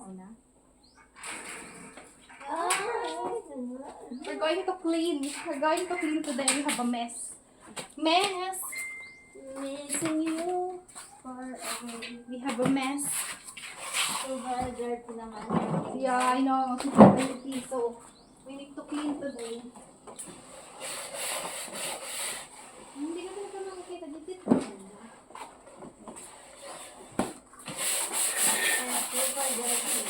una. We're going to clean. We're going to clean today. We have a mess. Mess! Missing you forever. We have a mess. Super dirty naman. Yeah, I know. Super dirty. So, we need to clean today. Hindi ka talaga makikita dito. Super dirty.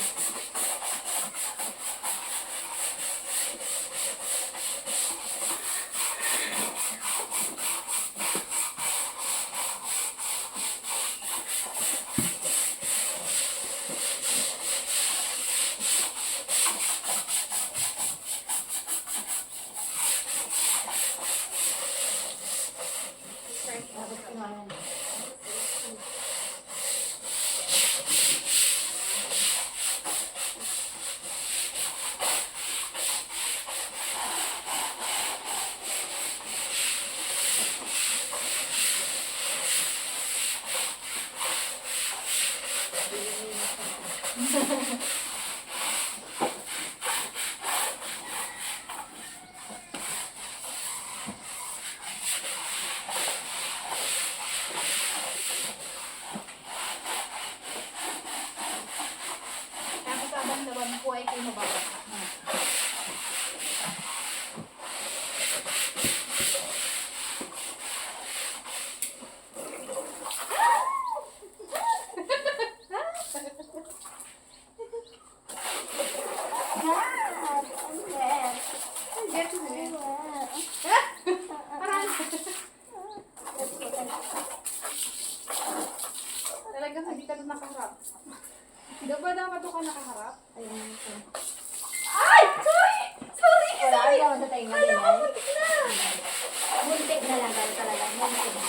Tapos kinayan. Tapos habang naman po ay kayo mababasa. Get mo eh. Parang talagang hindi ka doon nakaharap. Hindi ba dapat doon ka nakaharap? Ayun ito. Ay! Sorry! Sorry! Wala ayaw sa tayo Hala ko, mag-inay. muntik na! Muntik na lang talaga. Muntik na.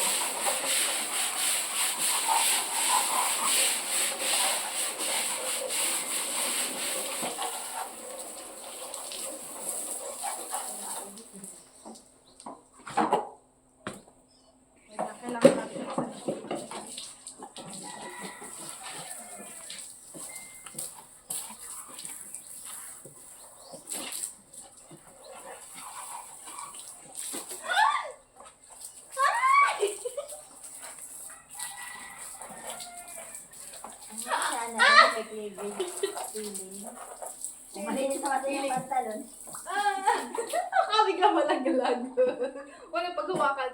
Wait lang, kailangan natin isa. Sana may cleavage. Kung malinis na kasi yung pantalon. Bigla malaglag. Walang paghawakan.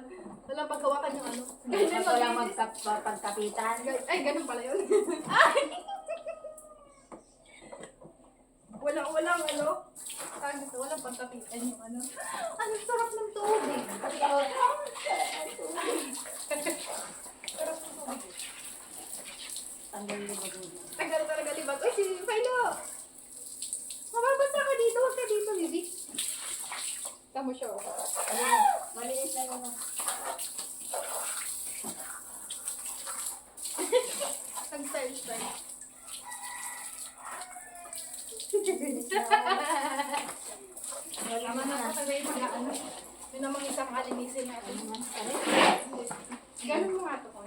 Walang paghawakan yung ano. Ganyan Pag walang maglinis. pagkapitan. Ay, ganun pala yun. Ay! Walang ano. Tawag dito, walang pagkapitan yung ano. Ang sarap ng tubig. Kasi ako, Sarap ng tubig. tanggal yung magulo. Tagal talaga libat. Uy, si Philo! Mababasa ka dito. Huwag ka dito, Bibi. Tamo siya. Oh. Malinis na yun. Nag-style. Tama na kasi may mga ano. Yun namang isang alinisin natin. Ganun mo nga ito ko.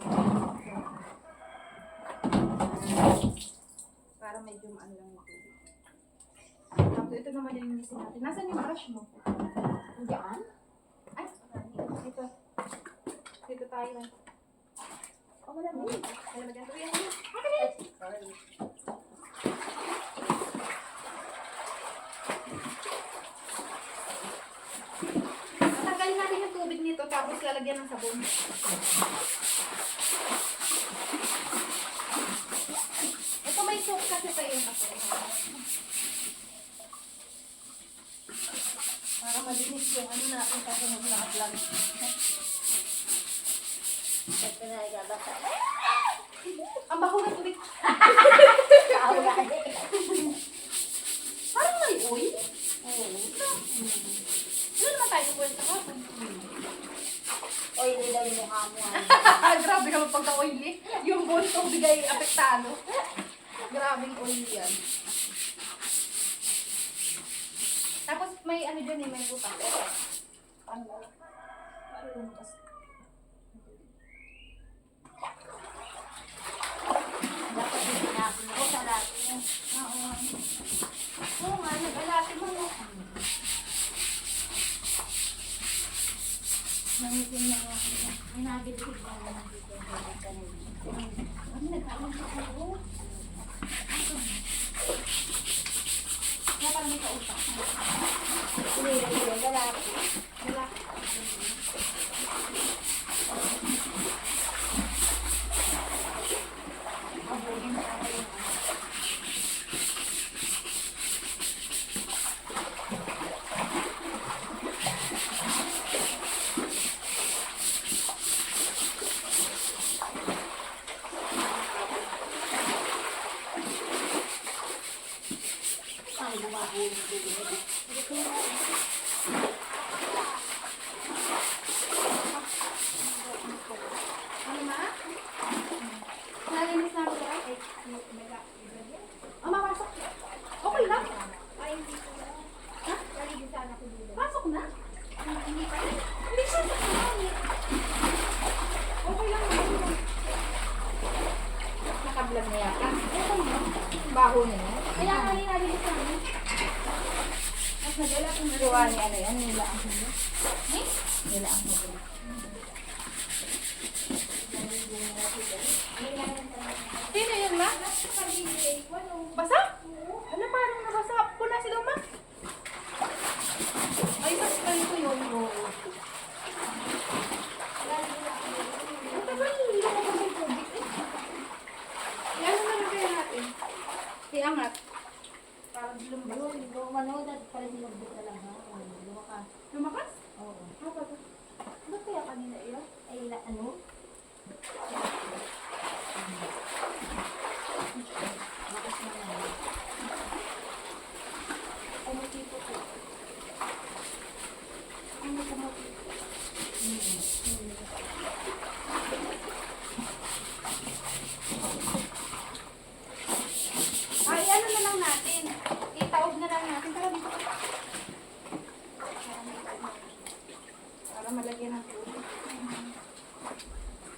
Para medyo maano lang yung tubig. Tapos ito naman yung alinisin natin. Nasaan yung brush mo? Diyan? Ay, ito. Dito tayo na. Oh, wala mo. Ay, magyan ito yan. Sorry. Tatanggalin natin yung tubig nito tapos lalagyan ng sabon. Ito may soap kasi sa yung kape. Para malinis yung ano natin kasi mag-vlog. Ito na igabasa. Ang baho ng tubig. Kaawala ka Parang may oil. Oo. Ano naman tayo kwenta ko? Oily daw yung mukha mo. Grabe naman pagka-oily. Yung buong tubig ay apektado. Grabing oily yan. Tapos may ano dyan eh, may butas. Ano? Ano yung butas? Dapat yung pinapin ko sa lahat. Oo nga, nag-alati mo. Nangitin na nga. May nabilihid na naman dito. Ano nagkaroon sa ako? Kaya parang may kausap. Hindi, lalaki. Lalaki. Abugin sa akin. Ay, lumabulong dito. Ano ma? Nalinis na ako ba? Ay, mapasok. Okay lang. Ay, hindi ko na. Ha? Nalinis sana ko dito. Pasok na. Hindi pa rin. Hindi siya sa kanin. Okay lang. Nakablog na yata. Okay lang. Baho na yan. Kaya nga rin nalinis namin. At nagala kung Gawa ni ano yan, nila ang huli. Eh? Nila ang huli. Sino yun, ma? Basa? Ano parang nabasa? Puna sila, ma? Ay, mas ganito yun. Ang tagal, hindi na ako may tubig eh. Yan ang naman kaya natin. Iangat. Parang lumbas. Manood at pala sinubot talaga. Lumakas. Lumakas? Oo. Ah, baga. Ba't kaya kanina iyan? Ay, ano? Lakas na yan. Ano tipo ko? Ano kumati? Ay, ano na lang natin. Itaob na lang natin. Tara dito. Para malagyan ng tubig.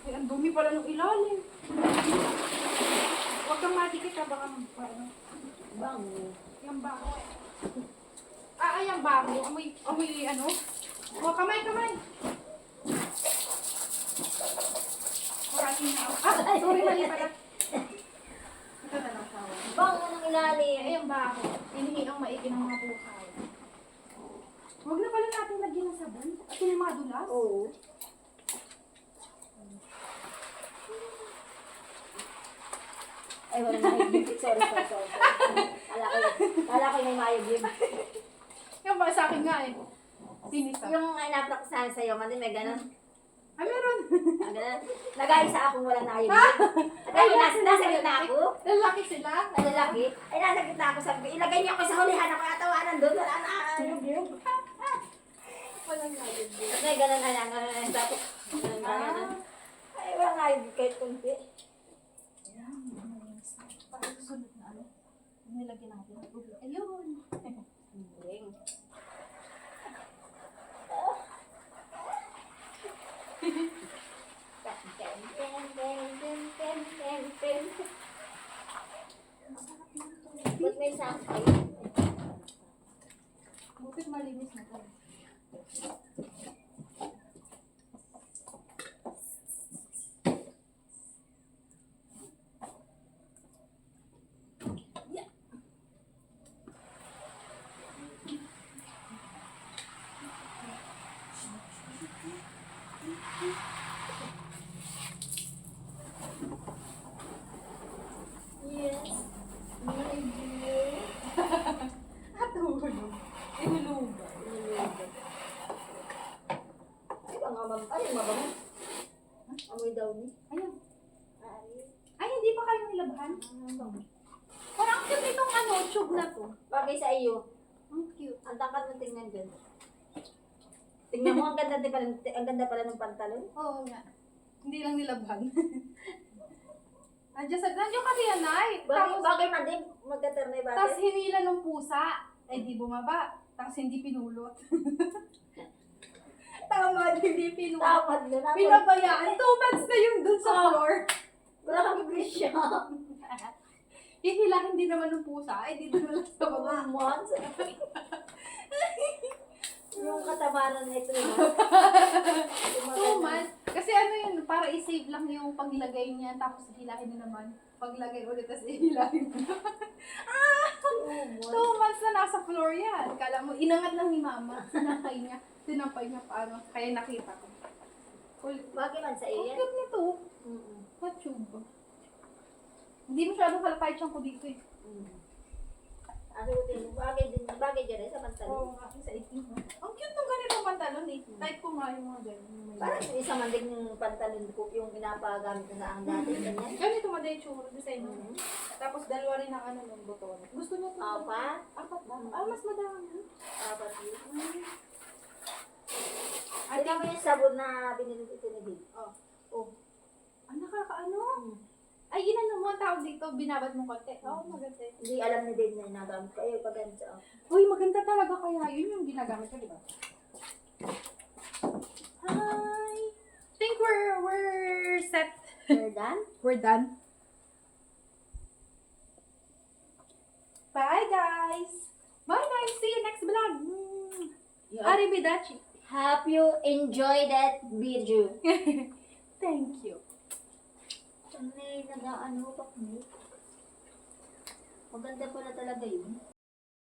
Ay, ang dumi pala ng ilalim. Huwag kang matikit ha, baka ano. Bango. Yung bago. Ay, ang bago. Amoy ano? O, kamay. Maraming na ako. Sorry, mali pala. Ito na lang tawa. Bango ng ilalim. Ay, ang bago. Hinihi ang maigi ng mga buhay. Huwag na pala natin lagyan ng sabon. At yun yung mga dulas. Oo. Ay, wala na mayigib. Sorry. Kala ko may mayigib. Yung ba sa akin nga eh. Sinisa. Yung ay naprakisahan sa'yo, man may ganun. Ay, meron. Ganun. Nag-aisa akong wala na mayigib. Ay, nasa gitna ako. Lalaki sila. Ang lalaki. Ay, nasa gitna ako. Sabi ko, ilagay niyo ako sa hulihan. Ako atawanan doon. Wala na. Walang ngayon. May ganun na lang. Tapos, ay, wala nga yung kahit kunti. Parang susunod na ano. Nilagyan natin ng tubig. Ayun. Galing. Ba't may sampay? Butit malinis na to. Yes. My dear. At hulog. Inulog. Ay, mabango. Amoy daw ni. Ayun. Ay. Ay, hindi pa kayo nilabahan? Parang cute itong ano, tube na to. Bagay sa iyo. Ang cute. Ang tangkad mo tingnan dyan. Tingnan mo, ang ganda pala ng pantalon. Oo nga. Hindi lang nilabahan. Nandiyan kasi yan, Nay. Bagay man din, magkaternay Tapos bagay. hinila ng pusa. Ay, di bumaba. Tapos hindi pinulot. Tama, hindi pinulot. Tamad na naman. Pinabayaan. 2 months na yun dun sa floor. Grabe siya. Hihilahin din naman ng pusa. Ay, dito na lang sa baba. 2 months. Yung katabaran na ito na. 2 months. Kasi ano yun, para i-save lang yung paglagay niya, tapos hihilahin na naman. Paglagay ulit, tapos hihilahin na naman. 2 months na nasa floor yan. Kala mo, inangat lang ni mama. Sinampay niya paano. Kaya nakita ko. Bagay man sa Ang iyo yan. cute nito. Patube. Hindi masyadong kalapay siyang ko dito eh. Ano din, bagay dyan sa pantalon. Oo, nga, sa 18. Ang cute ng ganitong pantalon eh. Type ko nga yung mga ganyan. Parang yung isang mandig ng pantalon ko, yung pinapagamit ko sa ang dati. Ganyan. Ganito maday tsura design. Tapos dalawa rin ang ano ng buton. Gusto niya ito. Apat? Apat ba? Ah, mas madami. Apat yun. Ate, Tingnan mo yung sabon na binili ko ni Bill. oh. Ah, nakakaano? Ay, inano mo ang tawag dito, binabad mo konti. Oo, maganda. Hindi alam ni Bill na inagamit ko. Ayaw pa ganito. Uy, maganda talaga kaya. Yun yung ginagamit ko, di ba? Hi! Think we're set. We're done? We're done. Bye, guys! Bye, guys! See you next vlog! Arrivederci! Hope you enjoy that video. Thank you. May nag-ano pa kami. Maganda pala talaga yun.